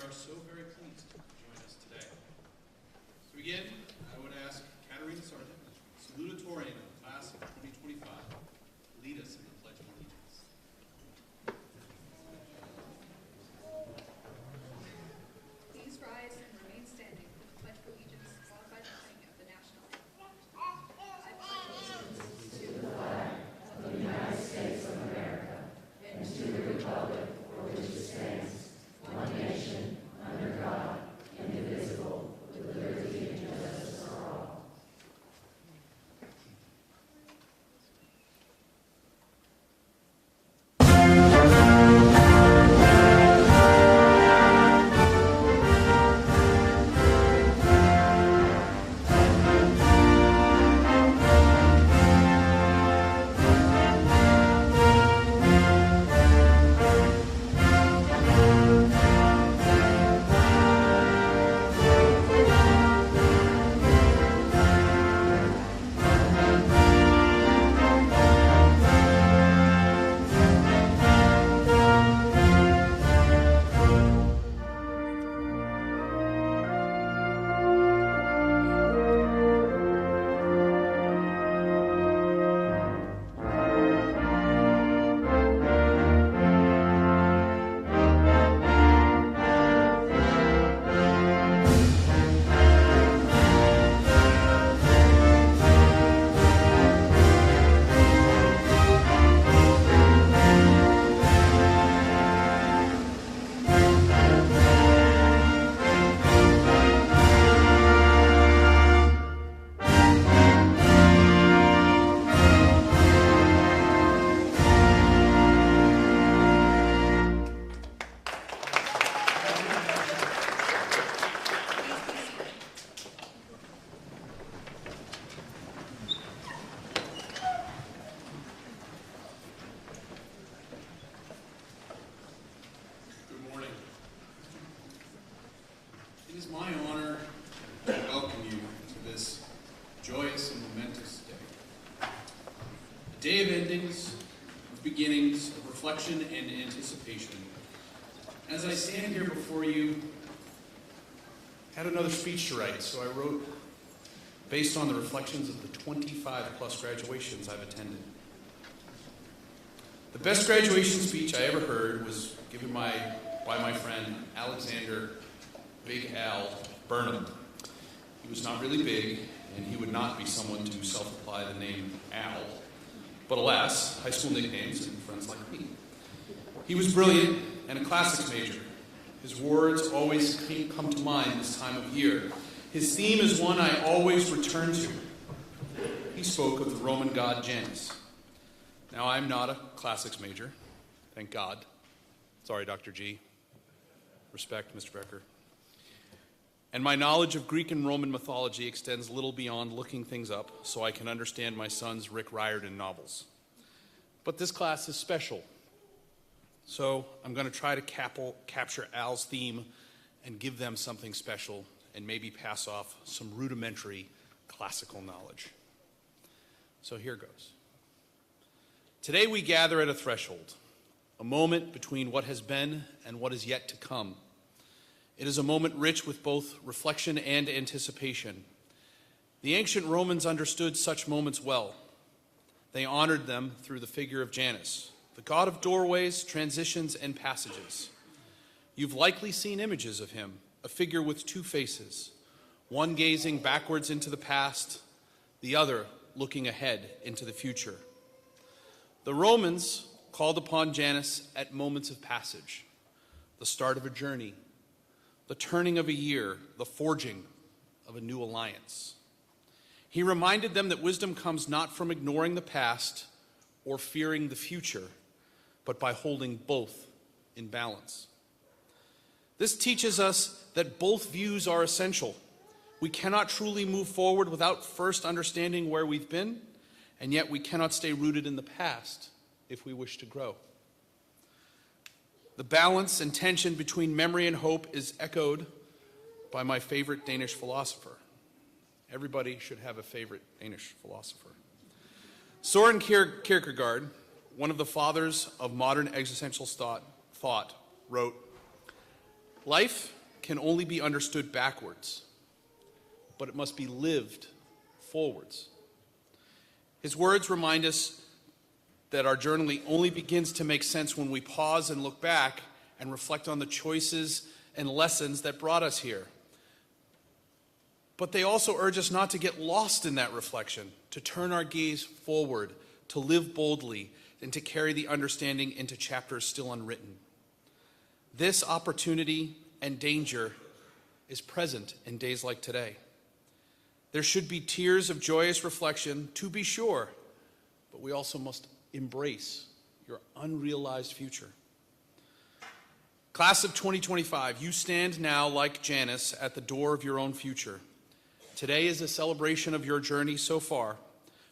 are so very pleased to join us today. To begin, I would ask Katarina Sargent, Salutatorian of the class of 2025, to lead us in the Pledge of Allegiance. Please rise and remain standing for the Pledge of Allegiance, followed by the playing of the national anthem. I pledge allegiance to the flag of the United States of America and to the republic for which it stands, one nation, under God, indivisible, with liberty and justice for all. It is my honor to welcome you to this joyous and momentous day. A day of endings, of beginnings, of reflection and anticipation. As I stand here before you, I had another speech to write, so I wrote based on the reflections of the 25 plus graduations I've attended. The best graduation speech I ever heard was given by my friend Alexander Big Al Burnham. He was not really big, and he would not be someone to self-apply the name Al. But alas, high school nicknames and friends like me. He was brilliant and a classics major. His words always come to mind this time of year. His theme is one I always return to. He spoke of the Roman god Janus. Now, I'm not a classics major, thank God. Sorry, Dr. G. Respect, Mr. Becker. And my knowledge of Greek and Roman mythology extends little beyond looking things up so I can understand my son's Rick Riordan novels. But this class is special. So I'm going to try to capture Al's theme and give them something special and maybe pass off some rudimentary classical knowledge. So here goes. Today we gather at a threshold, a moment between what has been and what is yet to come. It is a moment rich with both reflection and anticipation. The ancient Romans understood such moments well. They honored them through the figure of Janus, the god of doorways, transitions, and passages. You've likely seen images of him, a figure with two faces, one gazing backwards into the past, the other looking ahead into the future. The Romans called upon Janus at moments of passage, the start of a journey, the turning of a year, the forging of a new alliance. He reminded them that wisdom comes not from ignoring the past or fearing the future, but by holding both in balance. This teaches us that both views are essential. We cannot truly move forward without first understanding where we've been, and yet we cannot stay rooted in the past if we wish to grow. The balance and tension between memory and hope is echoed by my favorite Danish philosopher. Everybody should have a favorite Danish philosopher. Søren Kierkegaard, one of the fathers of modern existential thought, wrote, "Life can only be understood backwards, but it must be lived forwards. His words remind us that our journaling only begins to make sense when we pause and look back and reflect on the choices and lessons that brought us here. But they also urge us not to get lost in that reflection, to turn our gaze forward, to live boldly, and to carry the understanding into chapters still unwritten. This opportunity and danger is present in days like today. There should be tears of joyous reflection, to be sure, but we also must embrace your unrealized future. Class of 2025, you stand now like Janice at the door of your own future. Today is a celebration of your journey so far,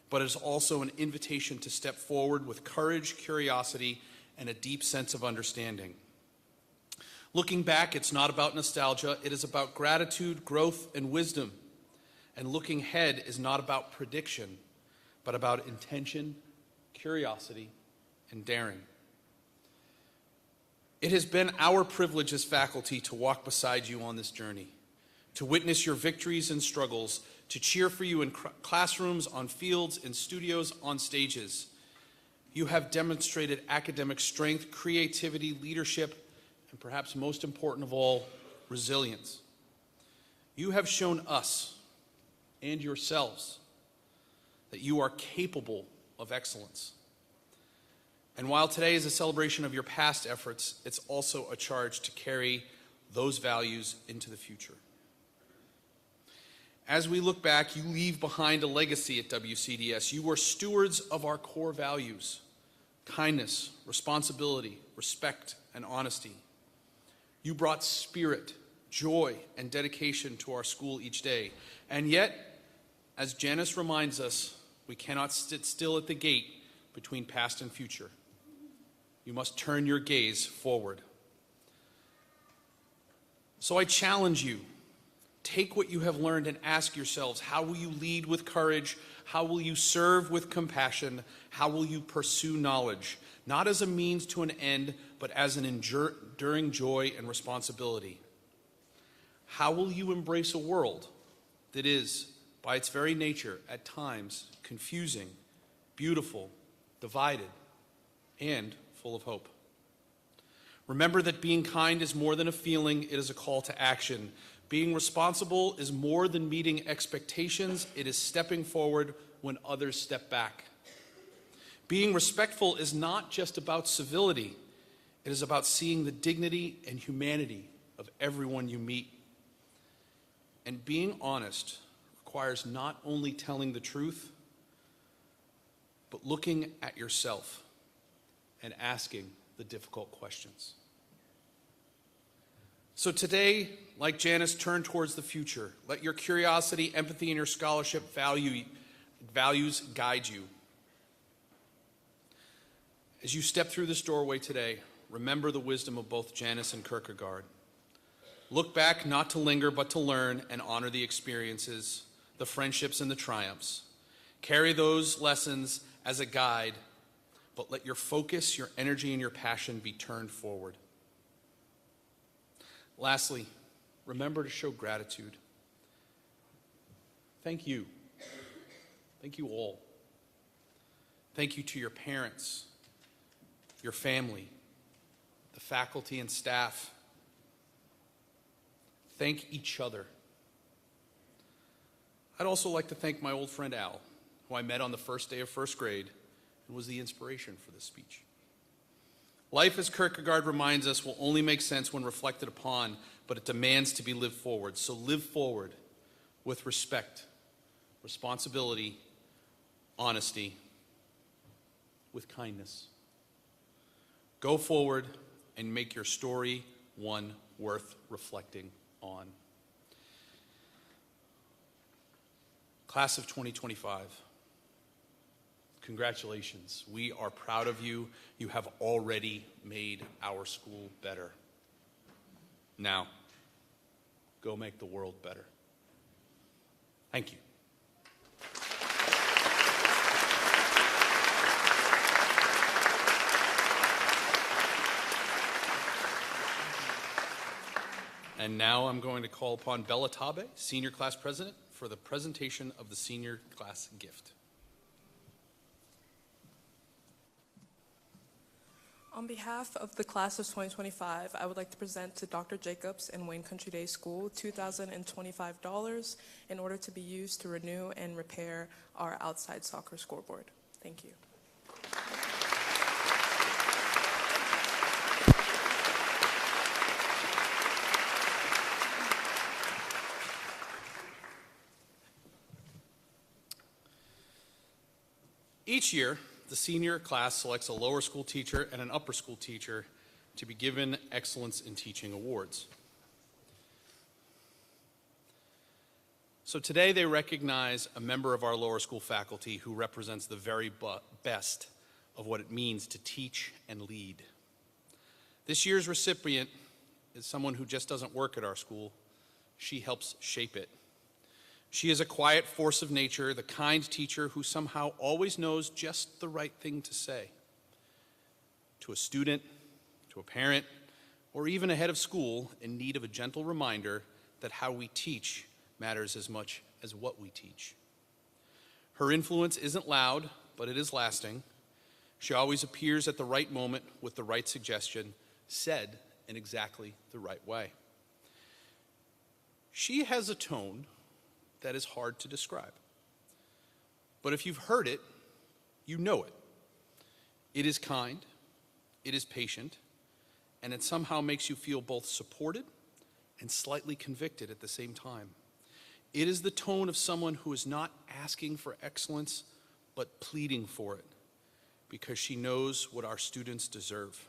but it is also an invitation to step forward with courage, curiosity, and a deep sense of understanding. Looking back, it's not about nostalgia, it is about gratitude, growth, and wisdom. And looking ahead is not about prediction, but about intention, curiosity, and daring. It has been our privilege as faculty to walk beside you on this journey, to witness your victories and struggles, to cheer for you in classrooms, on fields, in studios, on stages. You have demonstrated academic strength, creativity, leadership, and perhaps most important of all, resilience. You have shown us and yourselves that you are capable of excellence. And while today is a celebration of your past efforts, it's also a charge to carry those values into the future. As we look back, you leave behind a legacy at WCDS. You were stewards of our core values: kindness, responsibility, respect, and honesty. You brought spirit, joy, and dedication to our school each day. And yet, as Janice reminds us, we cannot sit still at the gate between past and future. You must turn your gaze forward. So I challenge you, take what you have learned and ask yourselves, how will you lead with courage? How will you serve with compassion? How will you pursue knowledge? Not as a means to an end, but as an enduring joy and responsibility. How will you embrace a world that is, by its very nature, at times confusing, beautiful, divided, and full of hope? Remember that being kind is more than a feeling, it is a call to action. Being responsible is more than meeting expectations, it is stepping forward when others step back. Being respectful is not just about civility, it is about seeing the dignity and humanity of everyone you meet. And being honest requires not only telling the truth, but looking at yourself and asking the difficult questions. So today, like Janice, turn towards the future. Let your curiosity, empathy, and your scholarship values guide you. As you step through this doorway today, remember the wisdom of both Janice and Kierkegaard. Look back not to linger, but to learn and honor the experiences, the friendships, and the triumphs. Carry those lessons as a guide, but let your focus, your energy, and your passion be turned forward. Lastly, remember to show gratitude. Thank you. Thank you all. Thank you to your parents, your family, the faculty and staff. Thank each other. I'd also like to thank my old friend Al, who I met on the first day of first grade and was the inspiration for this speech. Life, as Kierkegaard reminds us, will only make sense when reflected upon, but it demands to be lived forward. So live forward with respect, responsibility, honesty, with kindness. Go forward and make your story one worth reflecting on. Class of 2025. Congratulations. We are proud of you. You have already made our school better. Now, go make the world better. Thank you. And now I'm going to call upon Bella Tabe, Senior Class President, for the presentation of the Senior Class Gift. On behalf of the class of 2025, I would like to present to Dr. Jacobs and Wayne Country Day School $2,025 in order to be used to renew and repair our outside soccer scoreboard. Thank you. Each year, the senior class selects a lower school teacher and an upper school teacher to be given Excellence in Teaching awards. So today they recognize a member of our lower school faculty who represents the very best of what it means to teach and lead. This year's recipient is someone who just doesn't work at our school. She helps shape it. She is a quiet force of nature, the kind teacher who somehow always knows just the right thing to say. To a student, to a parent, or even a head of school in need of a gentle reminder that how we teach matters as much as what we teach. Her influence isn't loud, but it is lasting. She always appears at the right moment with the right suggestion, said in exactly the right way. She has a tone that is hard to describe. But if you've heard it, you know it. It is kind, it is patient, and it somehow makes you feel both supported and slightly convicted at the same time. It is the tone of someone who is not asking for excellence, but pleading for it, because she knows what our students deserve.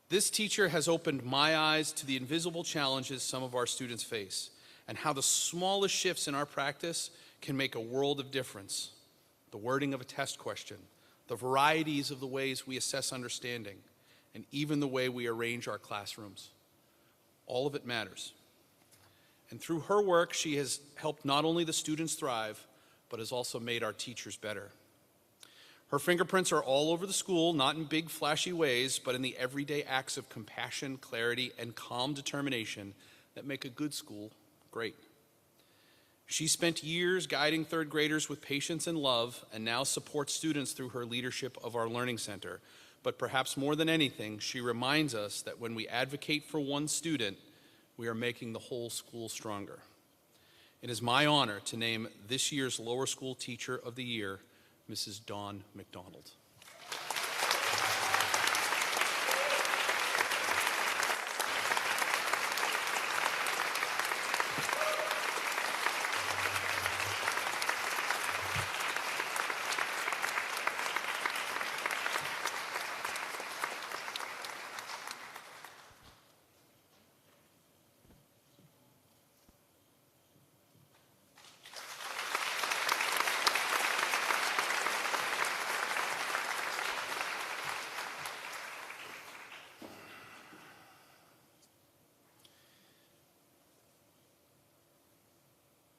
This teacher has opened my eyes to the invisible challenges some of our students face, and how the smallest shifts in our practice can make a world of difference. The wording of a test question, the varieties of the ways we assess understanding, and even the way we arrange our classrooms. All of it matters. And through her work, she has helped not only the students thrive, but has also made our teachers better. Her fingerprints are all over the school, not in big, flashy ways, but in the everyday acts of compassion, clarity, and calm determination that make a good school great. She spent years guiding third graders with patience and love, and now supports students through her leadership of our Learning Center. But perhaps more than anything, she reminds us that when we advocate for one student, we are making the whole school stronger. It is my honor to name this year's Lower School Teacher of the Year, Mrs. Dawn McDonald.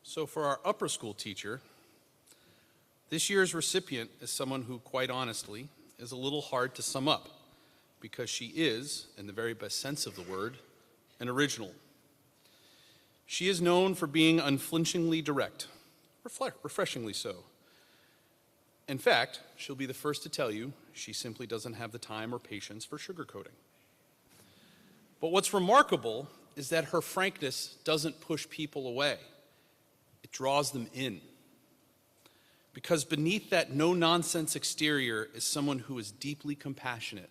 So for our upper school teacher, this year's recipient is someone who, quite honestly, is a little hard to sum up because she is, in the very best sense of the word, an original. She is known for being unflinchingly direct, refreshingly so. In fact, she'll be the first to tell you she simply doesn't have the time or patience for sugarcoating. But what's remarkable is that her frankness doesn't push people away. It draws them in. Because beneath that no-nonsense exterior is someone who is deeply compassionate,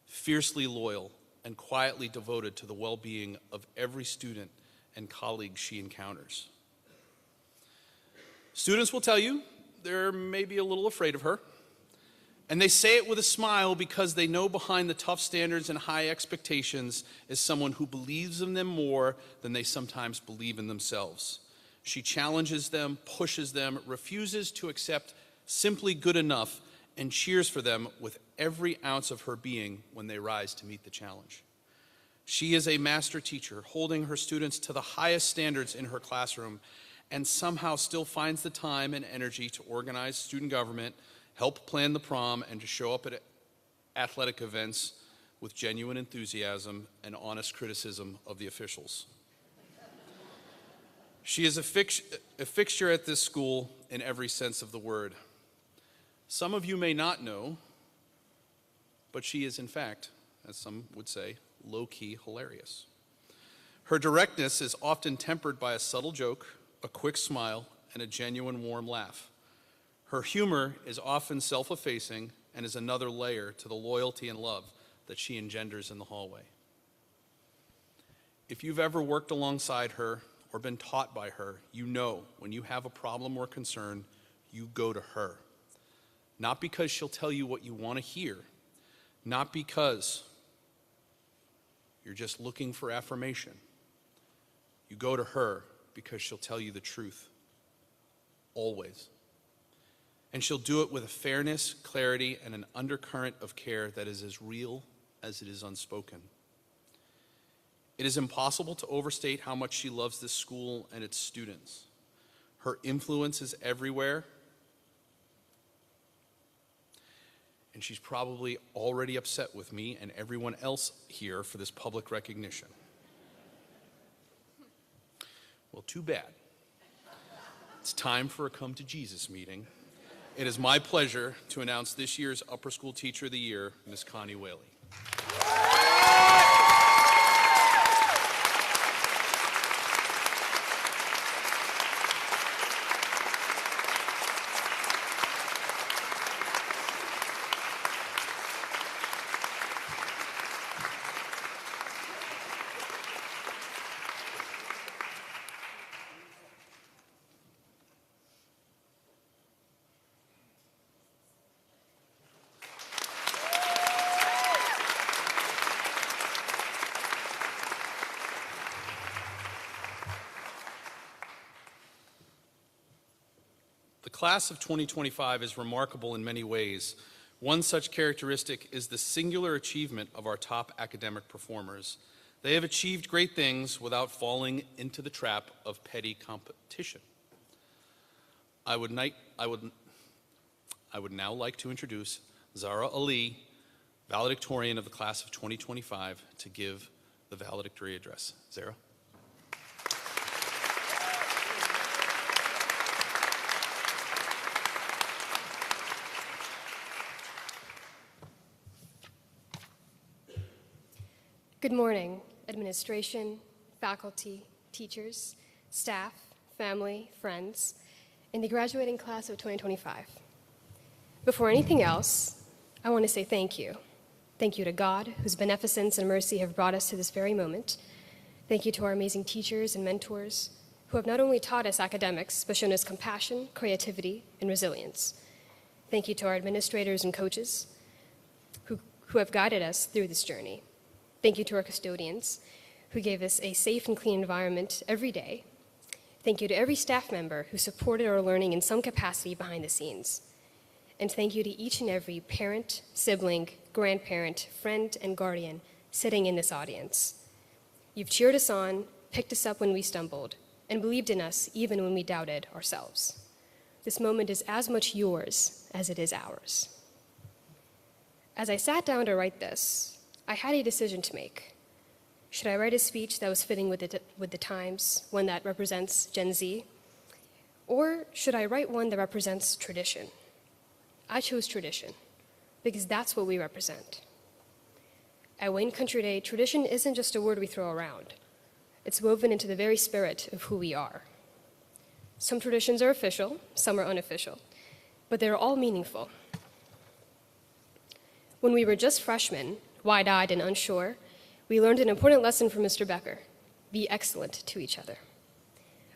fiercely loyal, and quietly devoted to the well-being of every student and colleague she encounters. Students will tell you they're maybe a little afraid of her, and they say it with a smile because they know behind the tough standards and high expectations is someone who believes in them more than they sometimes believe in themselves. She challenges them, pushes them, refuses to accept simply good enough, and cheers for them with every ounce of her being when they rise to meet the challenge. She is a master teacher, holding her students to the highest standards in her classroom, and somehow still finds the time and energy to organize student government, help plan the prom, and to show up at athletic events with genuine enthusiasm and honest criticism of the officials. She is a fixture at this school in every sense of the word. Some of you may not know, but she is, in fact, as some would say, low-key hilarious. Her directness is often tempered by a subtle joke, a quick smile, and a genuine warm laugh. Her humor is often self-effacing and is another layer to the loyalty and love that she engenders in the hallway. If you've ever worked alongside her or been taught by her, you know when you have a problem or concern, you go to her. Not because she'll tell you what you want to hear, not because you're just looking for affirmation. You go to her because she'll tell you the truth, always. And she'll do it with a fairness, clarity, and an undercurrent of care that is as real as it is unspoken. It is impossible to overstate how much she loves this school and its students. Her influence is everywhere, and she's probably already upset with me and everyone else here for this public recognition. Well, too bad. It's time for a Come to Jesus meeting. It is my pleasure to announce this year's Upper School Teacher of the Year, Ms. Connie Whaley. The class of 2025 is remarkable in many ways. One such characteristic is the singular achievement of our top academic performers. They have achieved great things without falling into the trap of petty competition. I would now like to introduce Zahra Ali, valedictorian of the class of 2025, to give the valedictory address. Zahra. Good morning, administration, faculty, teachers, staff, family, friends, and the graduating class of 2025. Before anything else, I want to say thank you. Thank you to God, whose beneficence and mercy have brought us to this very moment. Thank you to our amazing teachers and mentors who have not only taught us academics, but shown us compassion, creativity, and resilience. Thank you to our administrators and coaches who have guided us through this journey. Thank you to our custodians who gave us a safe and clean environment every day. Thank you to every staff member who supported our learning in some capacity behind the scenes. And thank you to each and every parent, sibling, grandparent, friend, and guardian sitting in this audience. You've cheered us on, picked us up when we stumbled, and believed in us even when we doubted ourselves. This moment is as much yours as it is ours. As I sat down to write this, I had a decision to make. Should I write a speech that was fitting with the times, one that represents Gen Z? Or should I write one that represents tradition? I chose tradition, because that's what we represent. At Wayne Country Day, tradition isn't just a word we throw around. It's woven into the very spirit of who we are. Some traditions are official, some are unofficial, but they're all meaningful. When we were just freshmen, wide-eyed and unsure, we learned an important lesson from Mr. Becker: be excellent to each other.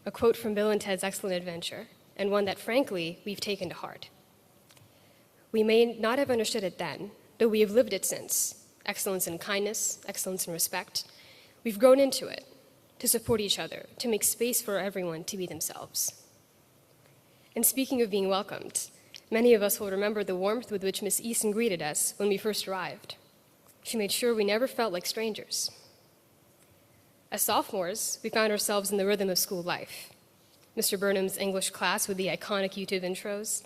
A quote from Bill and Ted's Excellent Adventure, and one that, frankly, we've taken to heart. We may not have understood it then, though we have lived it since. Excellence in kindness, excellence in respect. We've grown into it, to support each other, to make space for everyone to be themselves. And speaking of being welcomed, many of us will remember the warmth with which Miss Easton greeted us when we first arrived. She made sure we never felt like strangers. As sophomores, we found ourselves in the rhythm of school life. Mr. Burnham's English class with the iconic YouTube intros,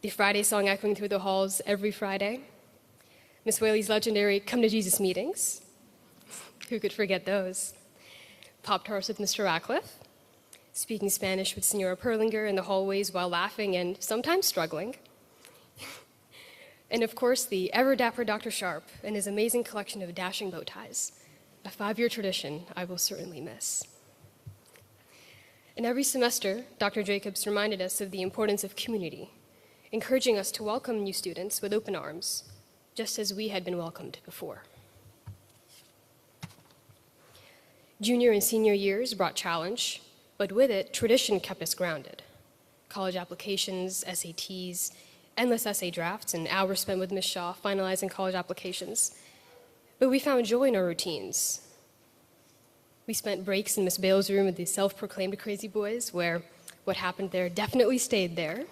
the Friday song echoing through the halls every Friday, Miss Whaley's legendary Come to Jesus meetings. Who could forget those? Pop-Tarts with Mr. Rackcliffe, speaking Spanish with Senora Perlinger in the hallways while laughing and sometimes struggling. And of course, the ever-dapper Dr. Sharp and his amazing collection of dashing bow ties, a 5-year tradition I will certainly miss. And every semester, Dr. Jacobs reminded us of the importance of community, encouraging us to welcome new students with open arms, just as we had been welcomed before. Junior and senior years brought challenge, but with it, tradition kept us grounded. College applications, SATs, endless essay drafts, and hours spent with Ms. Shaw finalizing college applications. But we found joy in our routines. We spent breaks in Miss Bale's room with the self-proclaimed crazy boys, where what happened there definitely stayed there.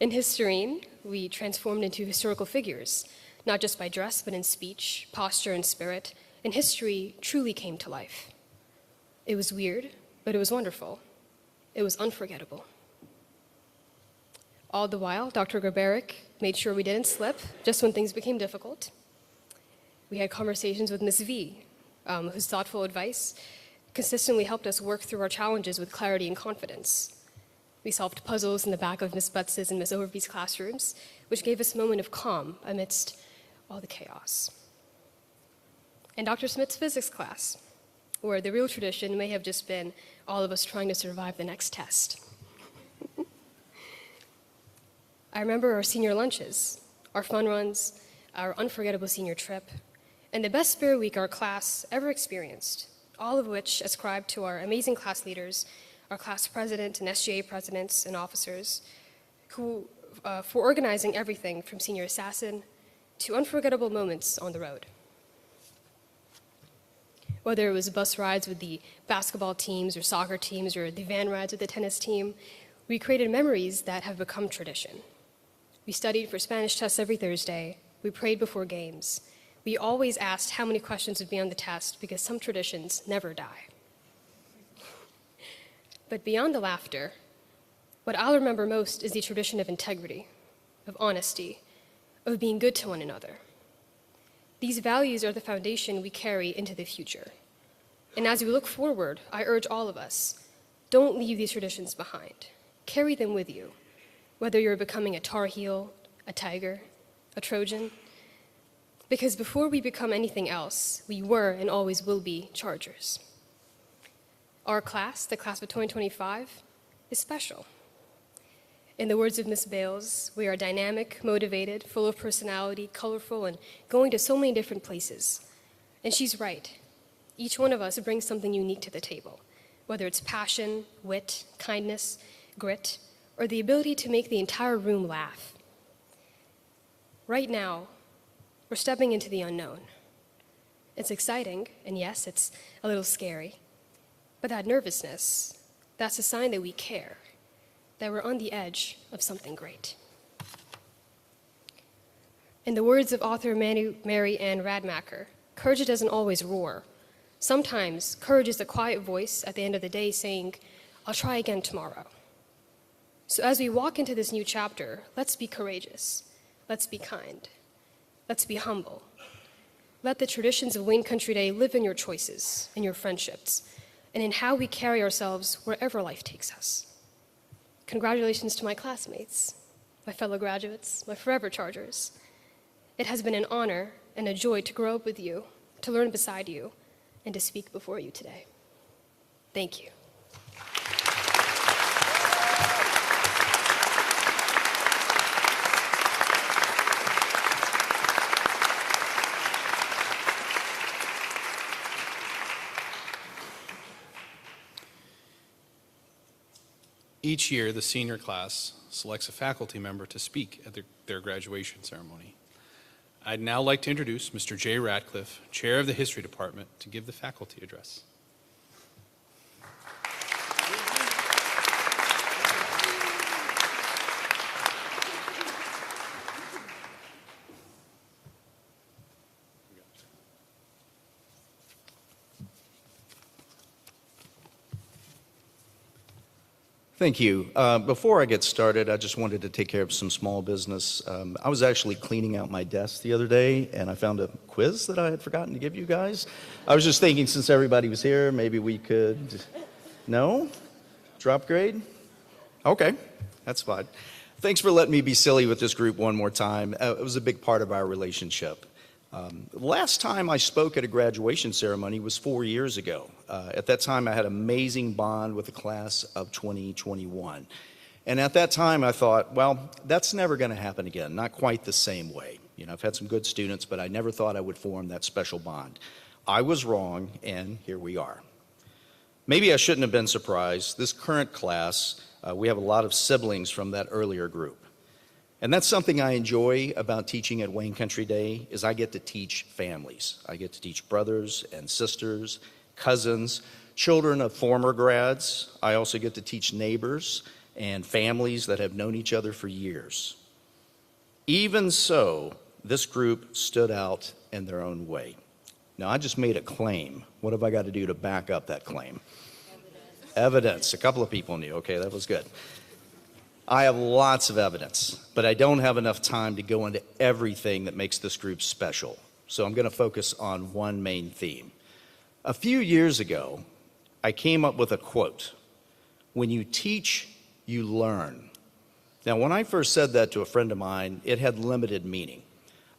In Historine, we transformed into historical figures, not just by dress, but in speech, posture, and spirit, and history truly came to life. It was weird, but it was wonderful. It was unforgettable. All the while, Dr. Gerberick made sure we didn't slip, just when things became difficult. We had conversations with Ms. V, whose thoughtful advice consistently helped us work through our challenges with clarity and confidence. We solved puzzles in the back of Ms. Butz's and Ms. Overby's classrooms, which gave us a moment of calm amidst all the chaos. And Dr. Smith's physics class, where the real tradition may have just been all of us trying to survive the next test. I remember our senior lunches, our fun runs, our unforgettable senior trip, and the best spirit week our class ever experienced, all of which ascribed to our amazing class leaders, our class president and SGA presidents and officers, who, for organizing everything from senior assassin to unforgettable moments on the road. Whether it was bus rides with the basketball teams or soccer teams or the van rides with the tennis team, we created memories that have become tradition. We studied for Spanish tests every Thursday. We prayed before games. We always asked how many questions would be on the test because some traditions never die. But beyond the laughter, what I'll remember most is the tradition of integrity, of honesty, of being good to one another. These values are the foundation we carry into the future. And as we look forward, I urge all of us, don't leave these traditions behind. Carry them with you, whether you're becoming a Tar Heel, a Tiger, a Trojan. Because before we become anything else, we were and always will be Chargers. Our class, the class of 2025, is special. In the words of Miss Bales, we are dynamic, motivated, full of personality, colorful, and going to so many different places. And she's right. Each one of us brings something unique to the table, whether it's passion, wit, kindness, grit, or the ability to make the entire room laugh. Right now, we're stepping into the unknown. It's exciting, and yes, it's a little scary. But that nervousness, that's a sign that we care, that we're on the edge of something great. In the words of author Mary Ann Radmacher, courage doesn't always roar. Sometimes courage is a quiet voice at the end of the day saying, I'll try again tomorrow. So as we walk into this new chapter, let's be courageous. Let's be kind. Let's be humble. Let the traditions of Wayne Country Day live in your choices, in your friendships, and in how we carry ourselves wherever life takes us. Congratulations to my classmates, my fellow graduates, my forever Chargers. It has been an honor and a joy to grow up with you, to learn beside you, and to speak before you today. Thank you. Each year, the senior class selects a faculty member to speak at their graduation ceremony. I'd now like to introduce Mr. Jay Rackcliffe, Chair of the History Department, to give the faculty address. Thank you. Before I get started, I just wanted to take care of some small business. I was actually cleaning out my desk the other day, and I found a quiz that I had forgotten to give you guys. I was just thinking, since everybody was here, maybe we could... No? Drop grade? Okay, that's fine. Thanks for letting me be silly with this group one more time. It was a big part of our relationship. Last time I spoke at a graduation ceremony was 4 years ago. At that time, I had an amazing bond with the class of 2021. And at that time, I thought, well, that's never going to happen again, not quite the same way. You know, I've had some good students, but I never thought I would form that special bond. I was wrong, and here we are. Maybe I shouldn't have been surprised. This current class, we have a lot of siblings from that earlier group. And that's something I enjoy about teaching at Wayne Country Day is I get to teach families. I get to teach brothers and sisters, cousins, children of former grads. I also get to teach neighbors and families that have known each other for years. Even so, this group stood out in their own way. Now, I just made a claim. What have I got to do to back up that claim? Evidence. A couple of people knew. Okay, that was good. I have lots of evidence, but I don't have enough time to go into everything that makes this group special. So I'm going to focus on one main theme. A few years ago, I came up with a quote. When you teach, you learn. Now, when I first said that to a friend of mine, it had limited meaning.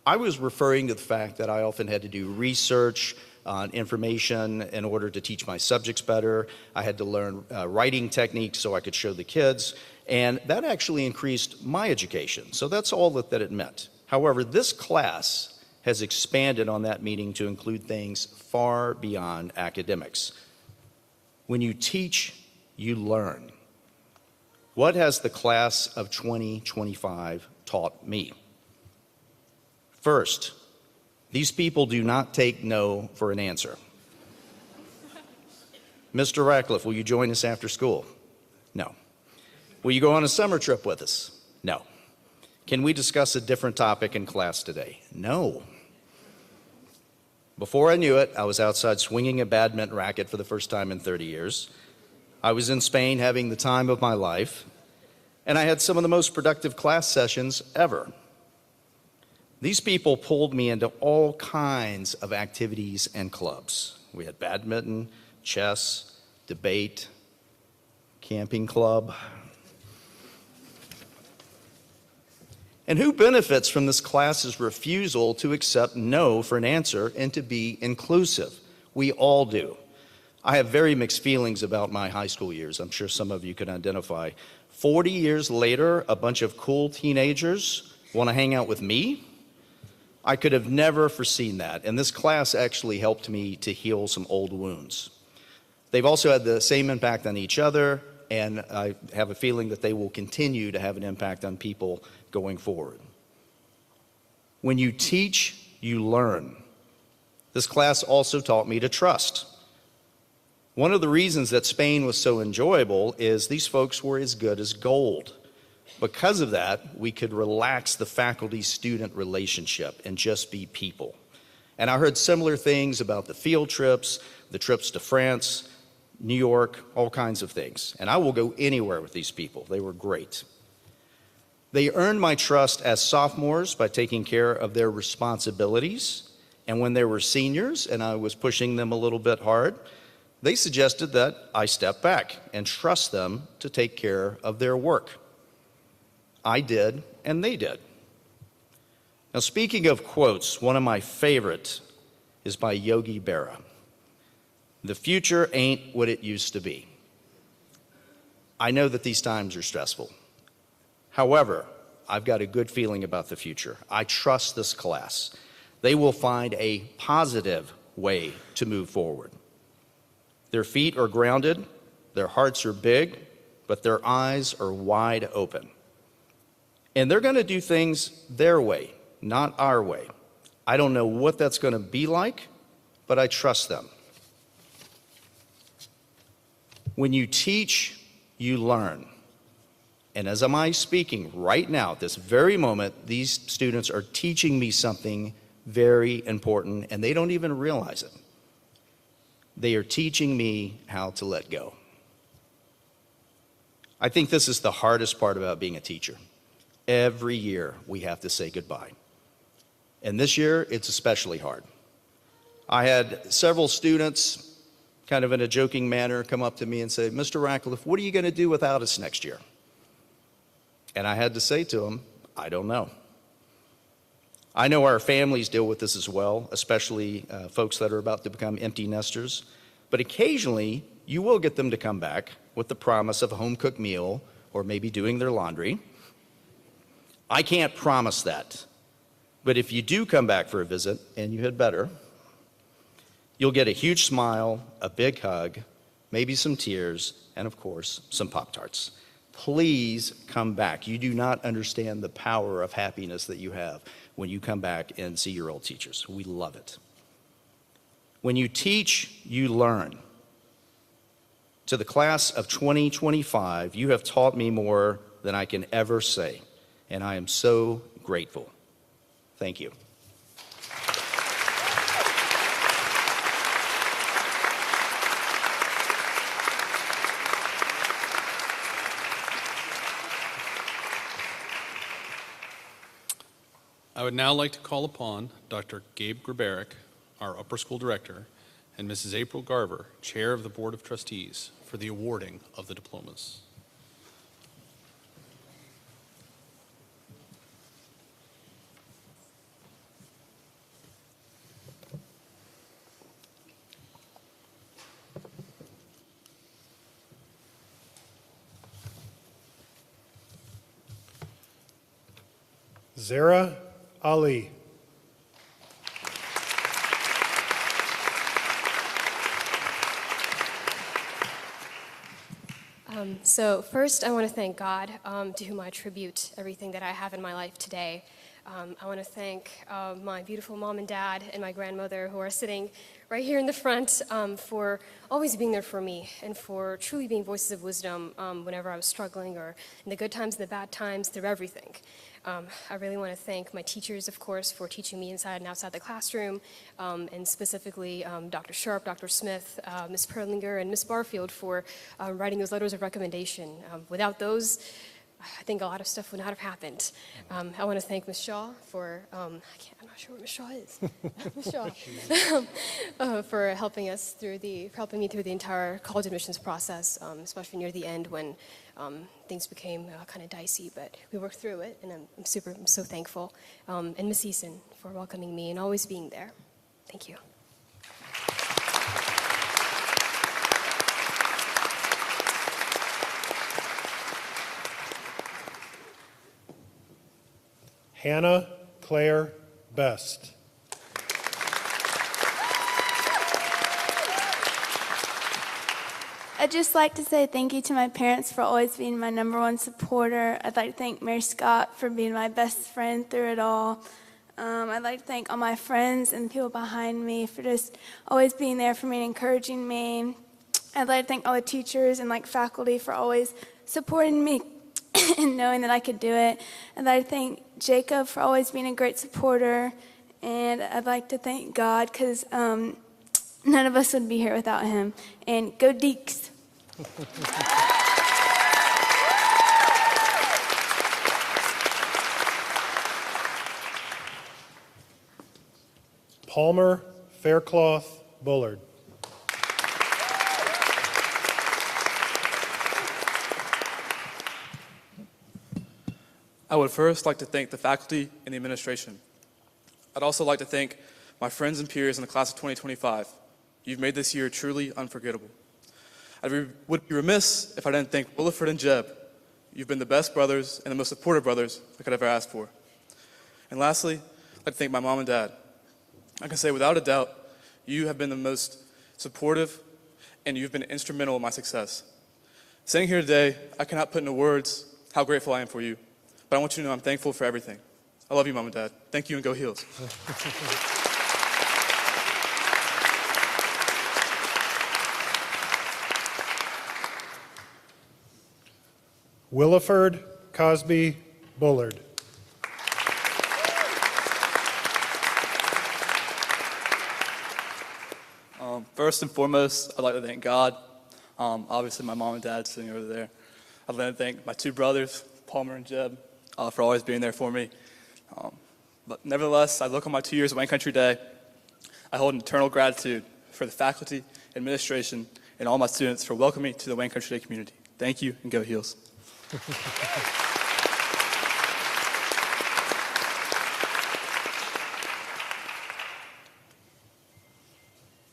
I was referring to the fact that I often had to do research on information in order to teach my subjects better. I had to learn writing techniques so I could show the kids. And that actually increased my education. So that's all that it meant. However, this class has expanded on that meaning to include things far beyond academics. When you teach, you learn. What has the class of 2025 taught me? First, these people do not take no for an answer. Mr. Rackcliffe, will you join us after school? No. Will you go on a summer trip with us? No. Can we discuss a different topic in class today? No. Before I knew it, I was outside swinging a badminton racket for the first time in 30 years. I was in Spain having the time of my life, and I had some of the most productive class sessions ever. These people pulled me into all kinds of activities and clubs. We had badminton, chess, debate, camping club. And who benefits from this class's refusal to accept no for an answer and to be inclusive? We all do. I have very mixed feelings about my high school years. I'm sure some of you can identify. 40 years later, a bunch of cool teenagers want to hang out with me? I could have never foreseen that, and this class actually helped me to heal some old wounds. They've also had the same impact on each other, and I have a feeling that they will continue to have an impact on people going forward. When you teach, you learn. This class also taught me to trust. One of the reasons that Spain was so enjoyable is these folks were as good as gold. Because of that, we could relax the faculty-student relationship and just be people. And I heard similar things about the field trips, the trips to France, New York, all kinds of things. And I will go anywhere with these people. They were great. They earned my trust as sophomores by taking care of their responsibilities. And when they were seniors and I was pushing them a little bit hard, they suggested that I step back and trust them to take care of their work. I did, and they did. Now, speaking of quotes, one of my favorite is by Yogi Berra. The future ain't what it used to be. I know that these times are stressful. However, I've got a good feeling about the future. I trust this class. They will find a positive way to move forward. Their feet are grounded, their hearts are big, but their eyes are wide open. And they're going to do things their way, not our way. I don't know what that's going to be like, but I trust them. When you teach, you learn. And as I'm speaking right now, at this very moment, these students are teaching me something very important, and they don't even realize it. They are teaching me how to let go. I think this is the hardest part about being a teacher. Every year we have to say goodbye. And this year it's especially hard. I had several students, kind of in a joking manner, come up to me and say, Mr. Rackcliffe, what are you going to do without us next year? And I had to say to them, I don't know. I know our families deal with this as well, especially folks that are about to become empty nesters. But occasionally, you will get them to come back with the promise of a home-cooked meal or maybe doing their laundry. I can't promise that. But if you do come back for a visit, and you had better, you'll get a huge smile, a big hug, maybe some tears, and of course, some Pop-Tarts. Please come back. You do not understand the power of happiness that you have when you come back and see your old teachers. We love it. When you teach, you learn. To the class of 2025, you have taught me more than I can ever say, and I am so grateful. Thank you. I would now like to call upon Dr. Gabe Grabaric, our upper school director, and Mrs. April Garver, chair of the Board of Trustees, for the awarding of the diplomas. Zahra Ali. So first, I want to thank God, to whom I attribute everything that I have in my life today. I want to thank my beautiful mom and dad and my grandmother who are sitting right here in the front for always being there for me and for truly being voices of wisdom whenever I was struggling, or in the good times and the bad times, through everything. I really want to thank my teachers, of course, for teaching me inside and outside the classroom, and specifically Dr. Sharp, Dr. Smith, Ms. Perlinger, and Ms. Barfield for writing those letters of recommendation. Without those, I think a lot of stuff would not have happened. I want to thank Ms. Shaw for, I'm not sure what Ms. Shaw is. Ms. Shaw, for helping me through the entire college admissions process, especially near the end when things became kind of dicey, but we worked through it, and I'm so thankful. And Ms. Eason for welcoming me and always being there. Thank you. Hannah Claire Best. I'd just like to say thank you to my parents for always being my #1 supporter. I'd like to thank Mary Scott for being my best friend through it all. I'd like to thank all my friends and the people behind me for just always being there for me and encouraging me. I'd like to thank all the teachers and faculty for always supporting me and knowing that I could do it. I'd like to thank Jacob for always being a great supporter. And I'd like to thank God because none of us would be here without him. And go Deeks. Palmer Faircloth Bullard. I would first like to thank the faculty and the administration. I'd also like to thank my friends and peers in the class of 2025. You've made this year truly unforgettable. I would be remiss if I didn't thank Williford and Jeb. You've been the best brothers and the most supportive brothers I could ever ask for. And lastly, I'd like to thank my mom and dad. I can say without a doubt, you have been the most supportive and you've been instrumental in my success. Sitting here today, I cannot put into words how grateful I am for you, but I want you to know I'm thankful for everything. I love you, Mom and Dad. Thank you, and go Heels. Williford Cosby Bullard. First and foremost, I'd like to thank God. Obviously, my mom and dad sitting over there. I'd like to thank my two brothers, Palmer and Jeb, for always being there for me. But nevertheless, I look on my 2 years at Wayne Country Day. I hold an eternal gratitude for the faculty, administration, and all my students for welcoming me to the Wayne Country Day community. Thank you, and go Heels.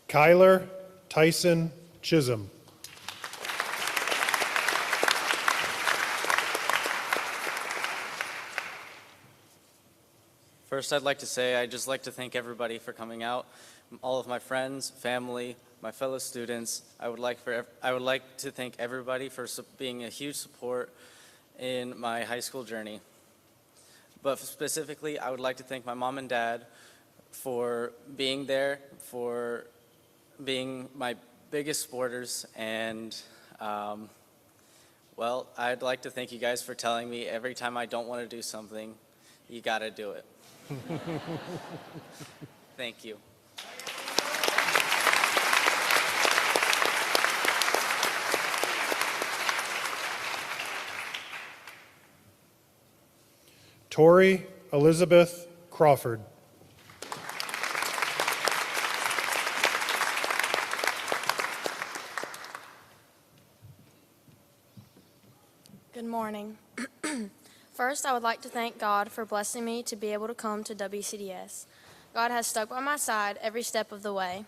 Kyler Tyson Chisum. First, I'd like to say I'd just like to thank everybody for coming out, all of my friends, family, my fellow students. I would like to thank everybody for being a huge support in my high school journey. But specifically, I would like to thank my mom and dad for being there, for being my biggest supporters, and well, I'd like to thank you guys for telling me every time I don't want to do something, you gotta do it. Thank you. Tori Elizabeth Crawford. Good morning. First, I would like to thank God for blessing me to be able to come to WCDS. God has stuck by my side every step of the way.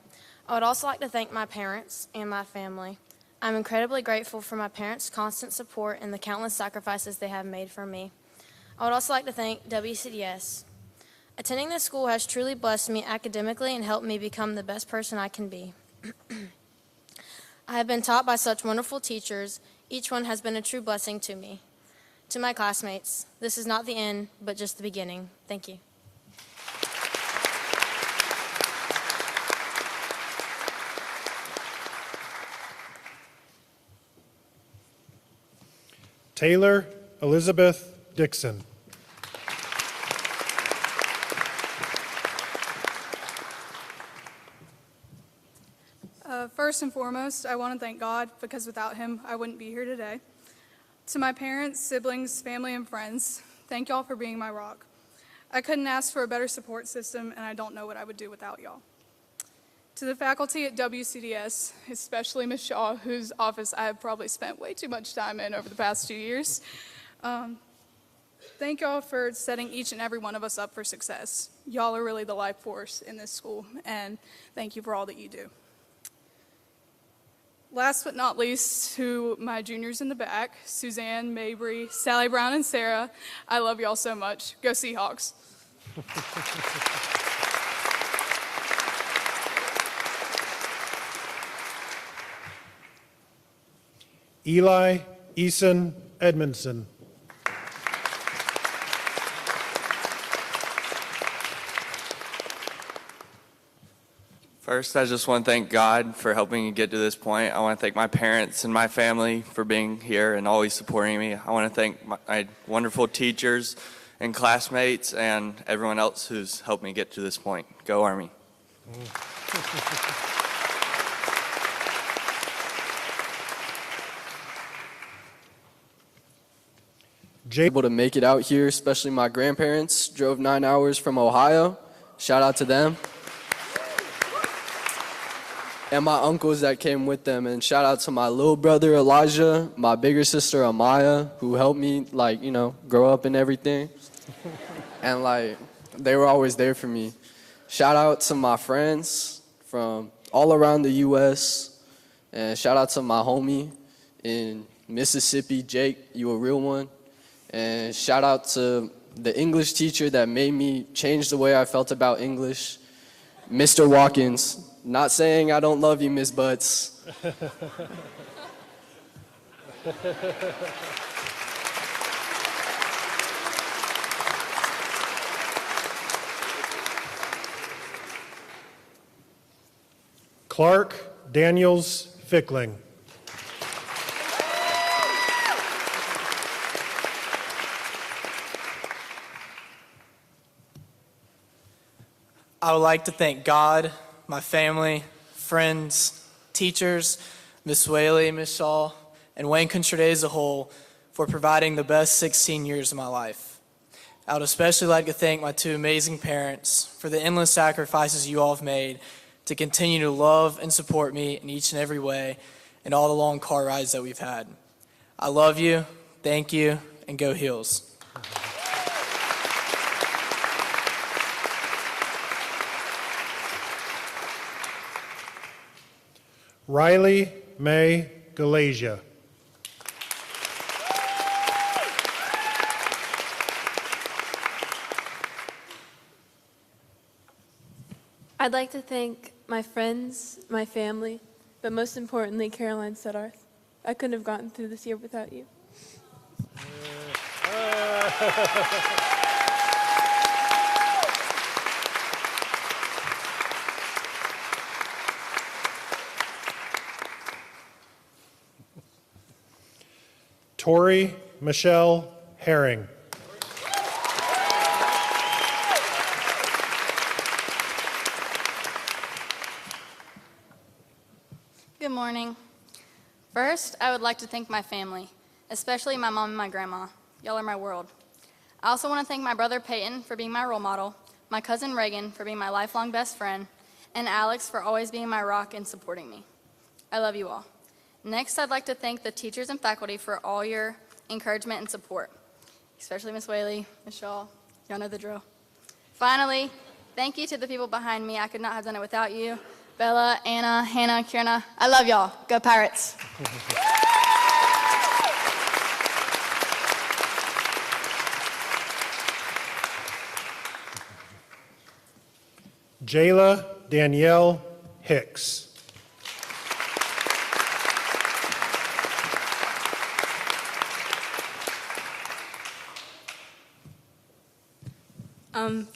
I would also like to thank my parents and my family. I'm incredibly grateful for my parents' constant support and the countless sacrifices they have made for me. I would also like to thank WCDS. Attending this school has truly blessed me academically and helped me become the best person I can be. I have been taught by such wonderful teachers. Each one has been a true blessing to me. To my classmates, this is not the end, but just the beginning. Thank you. Taylor Elizabeth Dixon. First and foremost, I want to thank God because without him, I wouldn't be here today. To my parents, siblings, family, and friends, thank y'all for being my rock. I couldn't ask for a better support system, and I don't know what I would do without y'all. To the faculty at WCDS, especially Ms. Shaw, whose office I have probably spent way too much time in over the past 2 years, thank y'all for setting each and every one of us up for success. Y'all are really the life force in this school, and thank you for all that you do. Last but not least, to my juniors in the back, Suzanne, Mabry, Sally Brown, and Sarah, I love y'all so much. Go Seahawks. Eli Een Edmonson. First, I just want to thank God for helping me get to this point. I want to thank my parents and my family for being here and always supporting me. I want to thank my wonderful teachers and classmates and everyone else who's helped me get to this point. Go Army. Able to make it out here, especially my grandparents drove 9 hours from Ohio. Shout out to them. And my uncles that came with them, and shout out to my little brother Elijah, my bigger sister Amaya, who helped me grow up and everything. And they were always there for me. Shout out to my friends from all around the US, and shout out to my homie in Mississippi, Jake, you a real one. And shout out to the English teacher that made me change the way I felt about English, Mr. Watkins. Not saying I don't love you, Miss Butts. Clark Daniels Fickling. I would like to thank God, my family, friends, teachers, Miss Whaley, Miss Shaw, and Wayne Country Day as a whole for providing the best 16 years of my life. I would especially like to thank my two amazing parents for the endless sacrifices you all have made to continue to love and support me in each and every way and all the long car rides that we've had. I love you, thank you, and go Heels. Riley May Galasia. I'd like to thank my friends, my family, but most importantly, Caroline Suddarth. I couldn't have gotten through this year without you. Tori Michelle Herring. Good morning. First, I would like to thank my family, especially my mom and my grandma. Y'all are my world. I also want to thank my brother Peyton for being my role model, my cousin Reagan for being my lifelong best friend, and Alex for always being my rock and supporting me. I love you all. Next, I'd like to thank the teachers and faculty for all your encouragement and support, especially Miss Whaley, Miss Shaw. Y'all know the drill. Finally, thank you to the people behind me. I could not have done it without you. Bella, Anna, Hannah, Kieran. I love y'all. Go Pirates. Jayla Danielle Hicks.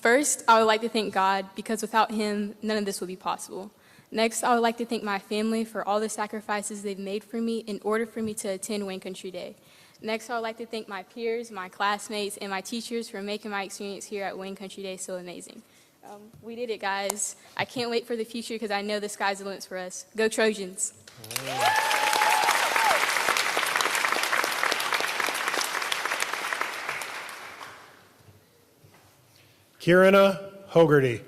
First, I would like to thank God because without Him, none of this would be possible. Next, I would like to thank my family for all the sacrifices they've made for me in order for me to attend Wayne Country Day. Next, I would like to thank my peers, my classmates, and my teachers for making my experience here at Wayne Country Day so amazing. We did it, guys. I can't wait for the future because I know the sky's the limit for us. Go Trojans. Kieran Hogerty.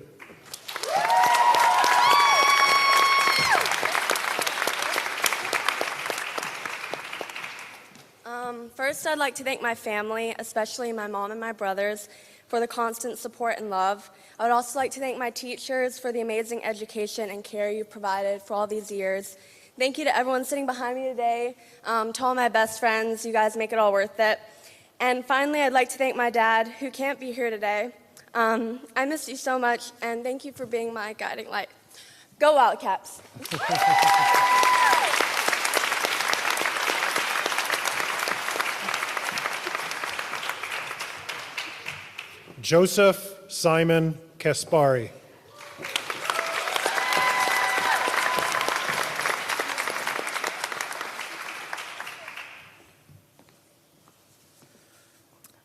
First, I'd like to thank my family, especially my mom and my brothers, for the constant support and love. I would also like to thank my teachers for the amazing education and care you provided for all these years. Thank you to everyone sitting behind me today, to all my best friends. You guys make it all worth it. And finally, I'd like to thank my dad, who can't be here today. I miss you so much, and thank you for being my guiding light. Go Wildcats! Joseph Simon Kaspari.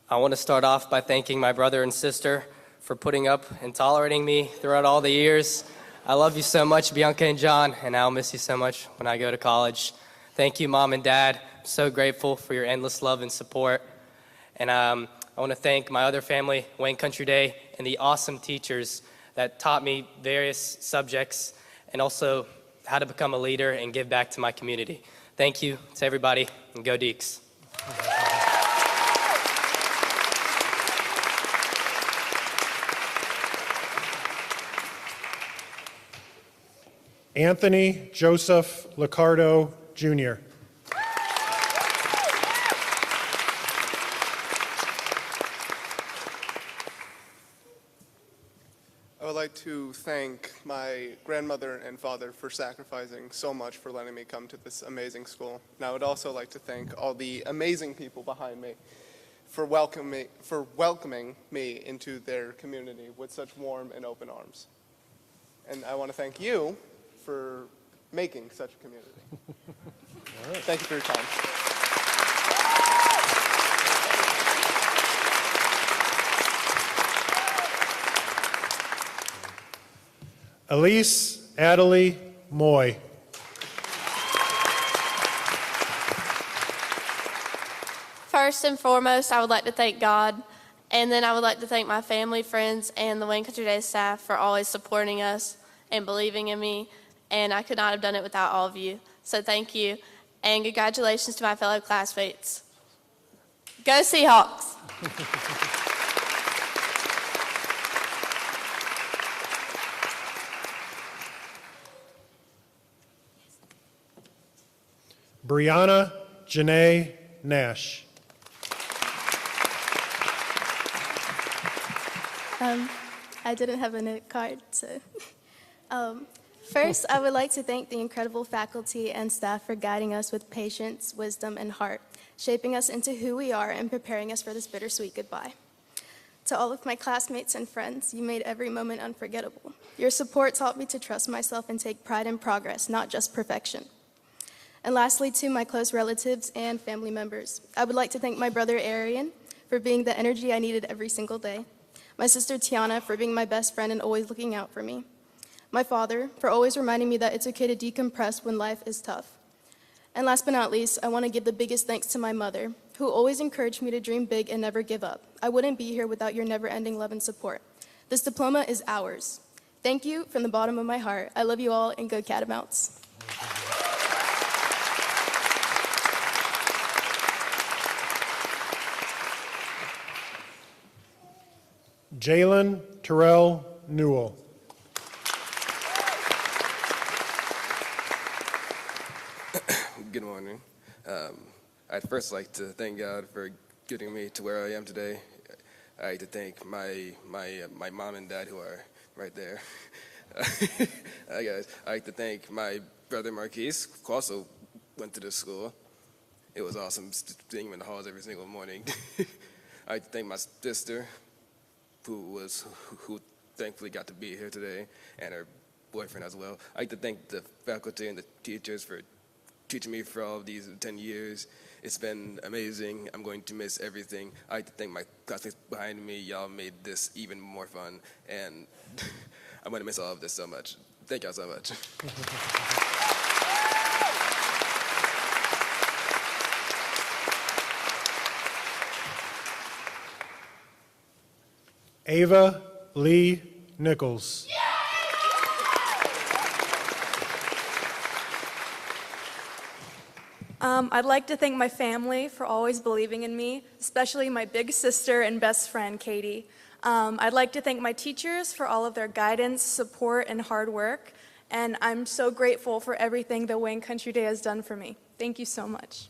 I want to start off by thanking my brother and sister for putting up and tolerating me throughout all the years. I love you so much, Bianca and John, and I'll miss you so much when I go to college. Thank you, Mom and Dad. I'm so grateful for your endless love and support. And I want to thank my other family, Wayne Country Day, and the awesome teachers that taught me various subjects and also how to become a leader and give back to my community. Thank you to everybody, and go Deeks. Anthony Joseph Licardo, Jr. I would like to thank my grandmother and father for sacrificing so much for letting me come to this amazing school. And I would also like to thank all the amazing people behind me for welcoming me into their community with such warm and open arms. And I want to thank you for making such a community. Thank you for your time. Elise Adalie Moy. First and foremost, I would like to thank God, and then I would like to thank my family, friends, and the Wayne Country Day staff for always supporting us and believing in me, and I could not have done it without all of you. So thank you, and congratulations to my fellow classmates. Go Seahawks! Brianna Janae Nash. I didn't have a note card, so. First, I would like to thank the incredible faculty and staff for guiding us with patience, wisdom, and heart, shaping us into who we are and preparing us for this bittersweet goodbye. To all of my classmates and friends, you made every moment unforgettable. Your support taught me to trust myself and take pride in progress, not just perfection. And lastly, to my close relatives and family members, I would like to thank my brother Arian for being the energy I needed every single day, my sister Tiana for being my best friend and always looking out for me, my father for always reminding me that it's okay to decompress when life is tough. And last but not least, I want to give the biggest thanks to my mother, who always encouraged me to dream big and never give up. I wouldn't be here without your never-ending love and support. This diploma is ours. Thank you from the bottom of my heart. I love you all, and go Catamounts. Jaylen Terrell Newell. Good morning. I'd first like to thank God for getting me to where I am today. I'd like to thank my mom and dad who are right there. Guys, I'd like to thank my brother Marquise, who also went to this school. It was awesome seeing him in the halls every single morning. I'd like to thank my sister, who thankfully got to be here today, and her boyfriend as well. I'd like to thank the faculty and the teachers for teaching me for all of these 10 years. It's been amazing. I'm going to miss everything. I'd like to thank my classmates behind me. Y'all made this even more fun, and I'm going to miss all of this so much. Thank y'all so much. Ava Lee Nichols. I'd like to thank my family for always believing in me, especially my big sister and best friend, Katie. I'd like to thank my teachers for all of their guidance, support, and hard work. And I'm so grateful for everything that Wayne Country Day has done for me. Thank you so much.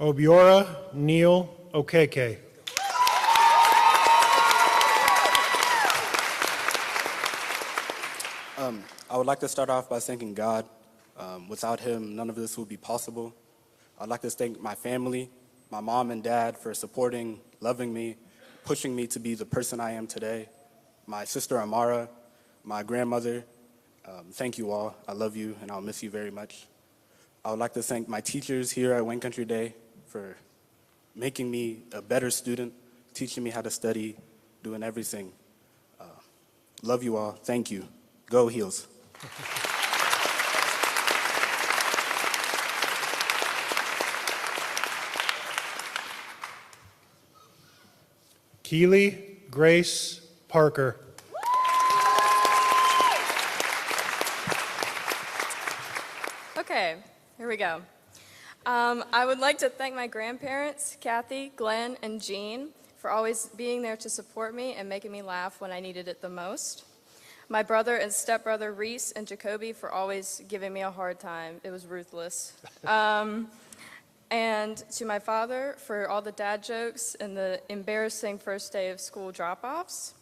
Oiora Neil Okke. I would like to start off by thanking God. Without him, none of this would be possible. I'd like to thank my family, my mom and dad for supporting, loving me, pushing me to be the person I am today. My sister Amara, my grandmother, thank you all. I love you and I'll miss you very much. I would like to thank my teachers here at Wayne Country Day for making me a better student, teaching me how to study, doing everything. Love you all. Thank you. Go Heels. Keely Grace Parker. Okay, here we go. I would like to thank my grandparents, Kathy, Glenn, and Jean, for always being there to support me and making me laugh when I needed it the most. My brother and stepbrother, Reese and Jacoby, for always giving me a hard time. It was ruthless. And to my father for all the dad jokes and the embarrassing first day of school drop-offs.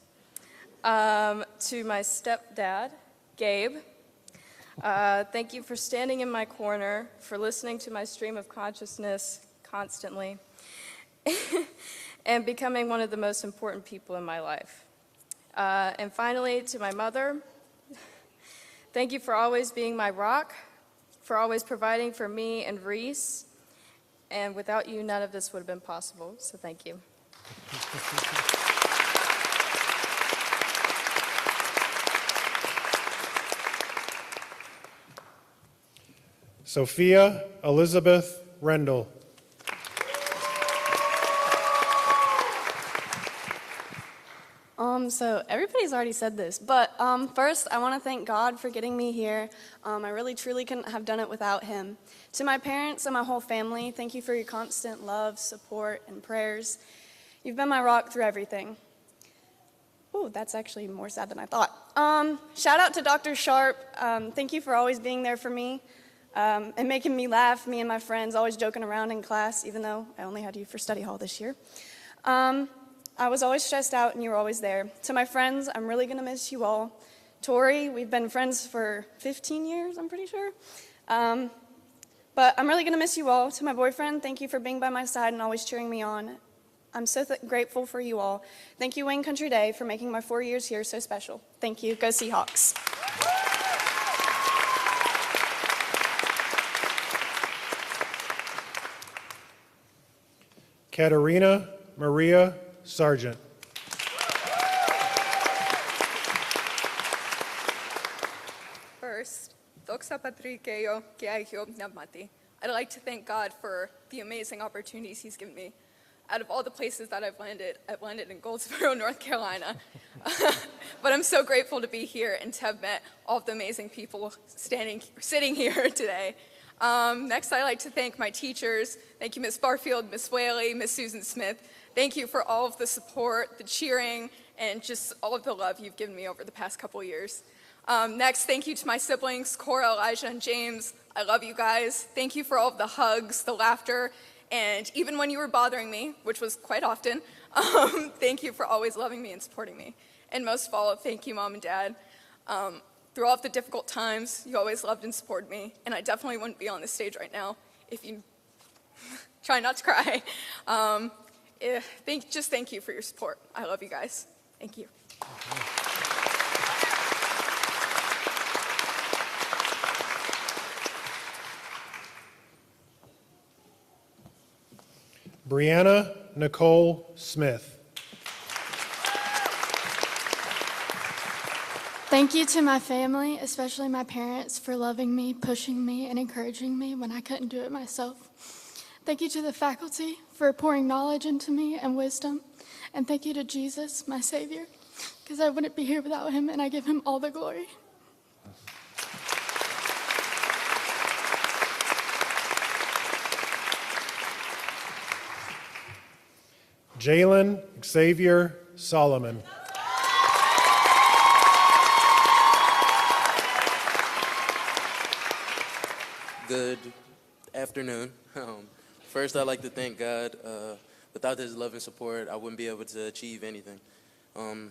To my stepdad, Gabe, thank you for standing in my corner, for listening to my stream of consciousness constantly, and becoming one of the most important people in my life. And finally, to my mother, thank you for always being my rock, for always providing for me and Reese. And without you, none of this would have been possible, so thank you. Sophia Elizabeth Rendell. So everybody's already said this, but first I want to thank God for getting me here. I really truly couldn't have done it without him. To my parents and my whole family, thank you for your constant love, support, and prayers. You've been my rock through everything. Ooh, that's actually more sad than I thought. Shout out to Dr. Sharp. Thank you for always being there for me and making me laugh, me and my friends, always joking around in class, even though I only had you for study hall this year. I was always stressed out and you were always there. To my friends, I'm really gonna miss you all. Tori, we've been friends for 15 years, I'm pretty sure. But I'm really gonna miss you all. To my boyfriend, thank you for being by my side and always cheering me on. I'm so grateful for you all. Thank you, Wayne Country Day, for making my 4 years here so special. Thank you. Go Seahawks. Katerina Maria Sargent. First, Doxa Patrikeyo Keaihyo Namati. I'd like to thank God for the amazing opportunities he's given me. Out of all the places that I've landed in Goldsboro, North Carolina. But I'm so grateful to be here and to have met all of the amazing people sitting here today. Next, I'd like to thank my teachers. Thank you, Ms. Barfield, Ms. Whaley, Ms. Susan Smith. Thank you for all of the support, the cheering, and just all of the love you've given me over the past couple years. Next, thank you to my siblings, Cora, Elijah, and James. I love you guys. Thank you for all of the hugs, the laughter, and even when you were bothering me, which was quite often, thank you for always loving me and supporting me. And most of all, thank you, Mom and Dad. Through all of the difficult times, you always loved and supported me, and I definitely wouldn't be on this stage right now if you try not to cry. Just thank you for your support. I love you guys. Thank you. Brianna Nicole Smith. Thank you to my family, especially my parents, for loving me, pushing me, and encouraging me when I couldn't do it myself. Thank you to the faculty for pouring knowledge into me and wisdom. And thank you to Jesus, my Savior, because I wouldn't be here without him, and I give him all the glory. Jaylen Xavier Solomon. Good afternoon. First, I'd like to thank God. Without his love and support, I wouldn't be able to achieve anything.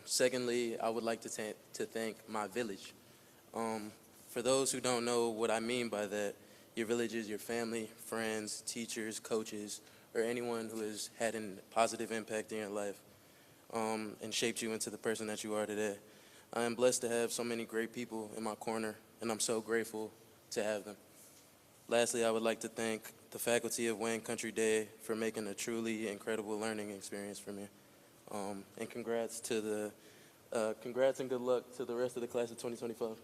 Secondly, I would like to thank my village. For those who don't know what I mean by that, your village is your family, friends, teachers, coaches, or anyone who has had a positive impact in your life and shaped you into the person that you are today. I am blessed to have so many great people in my corner, and I'm so grateful to have them. Lastly, I would like to thank the faculty of Wayne Country Day for making a truly incredible learning experience for me. And congrats and good luck to the rest of the class of 2025.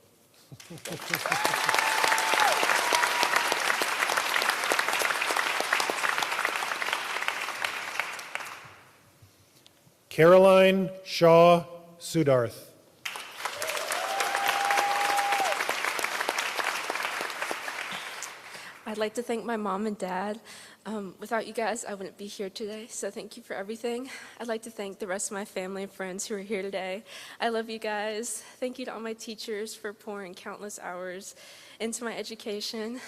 Caroline Shaw Sudarth. I'd like to thank my mom and dad. Without you guys, I wouldn't be here today, so thank you for everything. I'd like to thank the rest of my family and friends who are here today. I love you guys. Thank you to all my teachers for pouring countless hours into my education.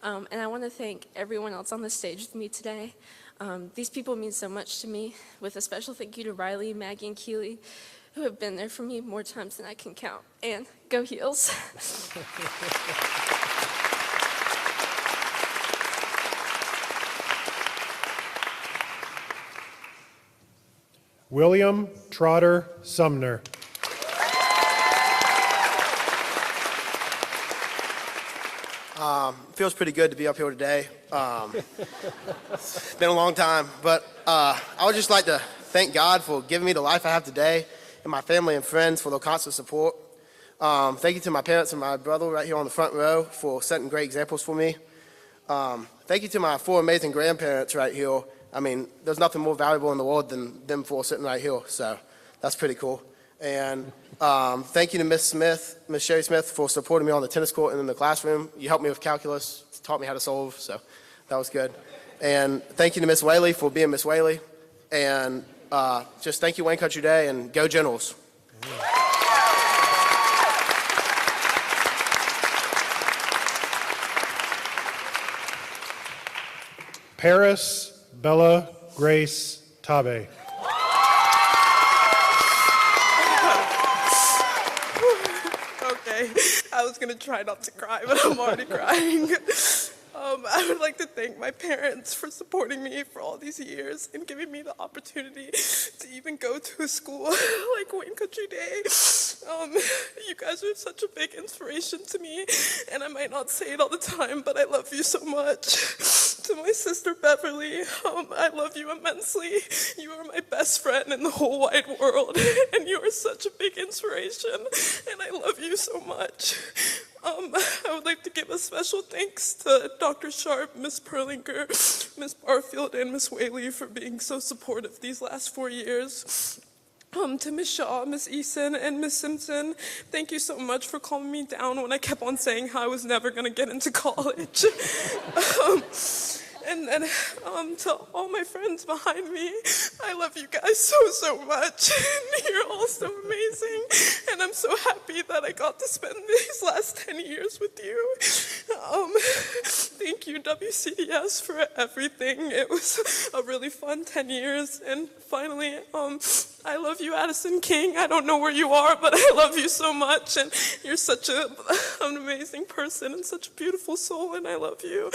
And I want to thank everyone else on the stage with me today. These people mean so much to me, with a special thank you to Riley, Maggie, and Keely, who have been there for me more times than I can count. And go Heels. William Trotter Sumner. Feels pretty good to be up here today. It's been a long time, but I would just like to thank God for giving me the life I have today and my family and friends for their constant support. Thank you to my parents and my brother right here on the front row for setting great examples for me. Thank you to my 4 amazing grandparents right here. I mean, there's nothing more valuable in the world than them 4 sitting right here, so that's pretty cool. And thank you to Miss Smith, Miss Sherry Smith, for supporting me on the tennis court and in the classroom. You helped me with calculus, taught me how to solve, so that was good. And thank you to Miss Whaley for being Miss Whaley. And just thank you, Wayne Country Day, and go Generals. Paris Bella Grace Tabe. Okay, I was gonna try not to cry, but I'm already crying. I would like to thank my parents for supporting me for all these years and giving me the opportunity to even go to a school like Wayne Country Day. You guys are such a big inspiration to me, and I might not say it all the time, but I love you so much. To my sister Beverly, I love you immensely. You are my best friend in the whole wide world, and you are such a big inspiration, and I love you so much. I would like to give a special thanks to Dr. Sharp, Miss Perlinger, Miss Barfield, and Miss Whaley for being so supportive these last 4 years. To Miss Shaw, Miss Eason, and Miss Simpson, thank you so much for calming me down when I kept on saying how I was never going to get into college. And then to all my friends behind me, I love you guys so much. You're all so amazing. And I'm so happy that I got to spend these last 10 years with you. Thank you, WCDS, for everything. It was a really fun 10 years. And finally, I love you, Addison King. I don't know where you are, but I love you so much. And you're such an amazing person and such a beautiful soul, and I love you.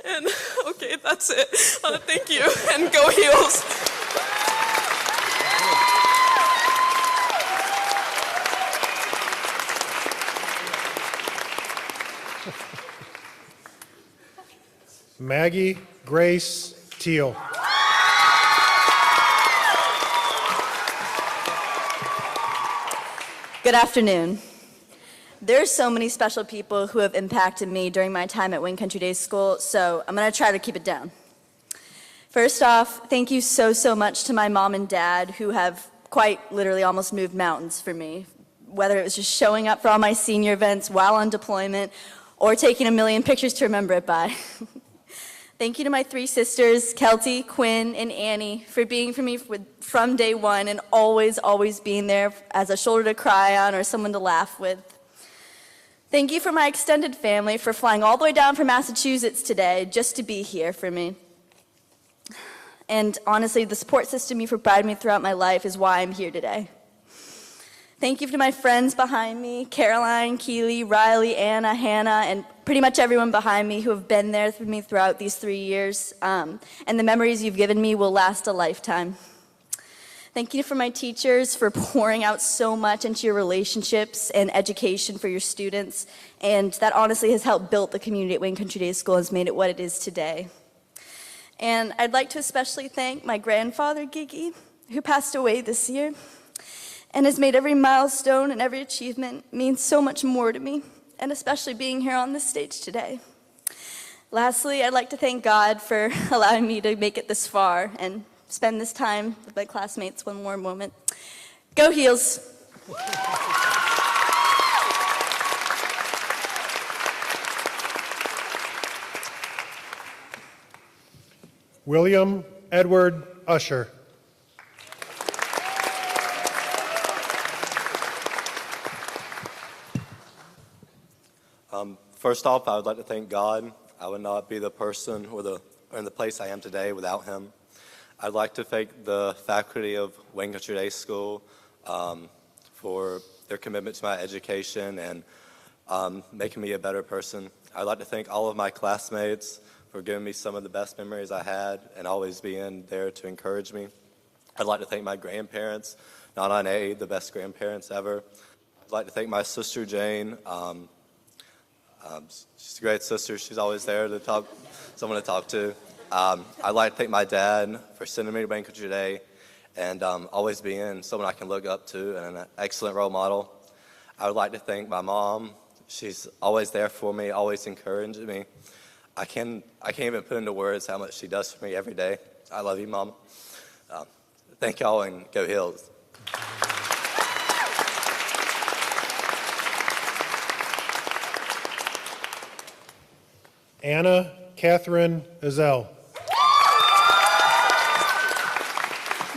And okay, that's it. Thank you, and go Heels. Maggie Grace Teal. Good afternoon. There are so many special people who have impacted me during my time at Wayne Country Day School, so I'm going to try to keep it down. First off, thank you so much to my mom and dad who have quite literally almost moved mountains for me, whether it was just showing up for all my senior events while on deployment or taking a million pictures to remember it by. Thank you to my 3 sisters, Kelty, Quinn, and Annie, for being for me from day one and always being there as a shoulder to cry on or someone to laugh with. Thank you for my extended family for flying all the way down from Massachusetts today just to be here for me. And honestly, the support system you've provided me throughout my life is why I'm here today. Thank you to my friends behind me, Caroline, Keely, Riley, Anna, Hannah, and pretty much everyone behind me who have been there for me throughout these 3 years. And the memories you've given me will last a lifetime. Thank you for my teachers for pouring out so much into your relationships and education for your students. And that honestly has helped build the community at Wayne Country Day School and has made it what it is today. And I'd like to especially thank my grandfather, Gigi, who passed away this year and has made every milestone and every achievement mean so much more to me, and especially being here on this stage today. Lastly, I'd like to thank God for allowing me to make it this far and spend this time with my classmates one more moment. Go Heels! William Edward Usher. First off, I would like to thank God. I would not be the person or in the place I am today without him. I'd like to thank the faculty of Wayne Country Day School for their commitment to my education and making me a better person. I'd like to thank all of my classmates for giving me some of the best memories I had and always being there to encourage me. I'd like to thank my grandparents, Nana and A, the best grandparents ever. I'd like to thank my sister Jane. She's a great sister. She's always there to talk, someone to talk to. I'd like to thank my dad for sending me to Wayne Country Day and always being someone I can look up to and an excellent role model. I would like to thank my mom. She's always there for me, always encouraging me. I can't even put into words how much she does for me every day. I love you, Mama. Thank y'all, and go Hills. Anna Catherine Ezell.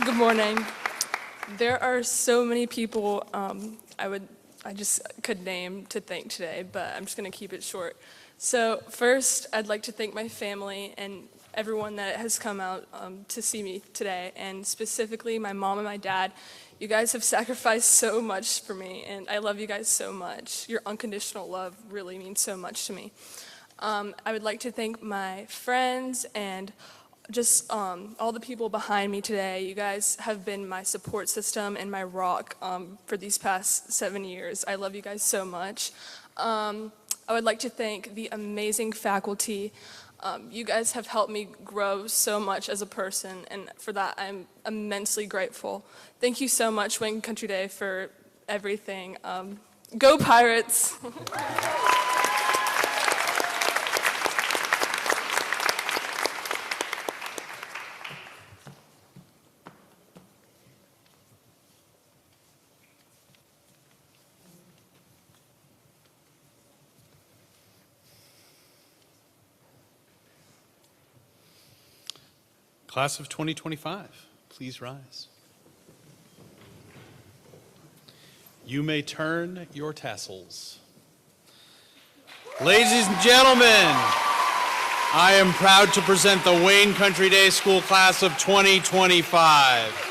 Good morning. There are so many people I just could name to thank today, but I'm just going to keep it short. So first, I'd like to thank my family and everyone that has come out to see me today, and specifically my mom and my dad. You guys have sacrificed so much for me, and I love you guys so much. Your unconditional love really means so much to me. I would like to thank my friends and just all the people behind me today. You guys have been my support system and my rock for these past 7 years. I love you guys so much. I would like to thank the amazing faculty. You guys have helped me grow so much as a person, and for that I'm immensely grateful. Thank you so much, Wayne Country Day, for everything. Go Pirates! Class of 2025, please rise. You may turn your tassels. Ladies and gentlemen, I am proud to present the Wayne Country Day School Class of 2025.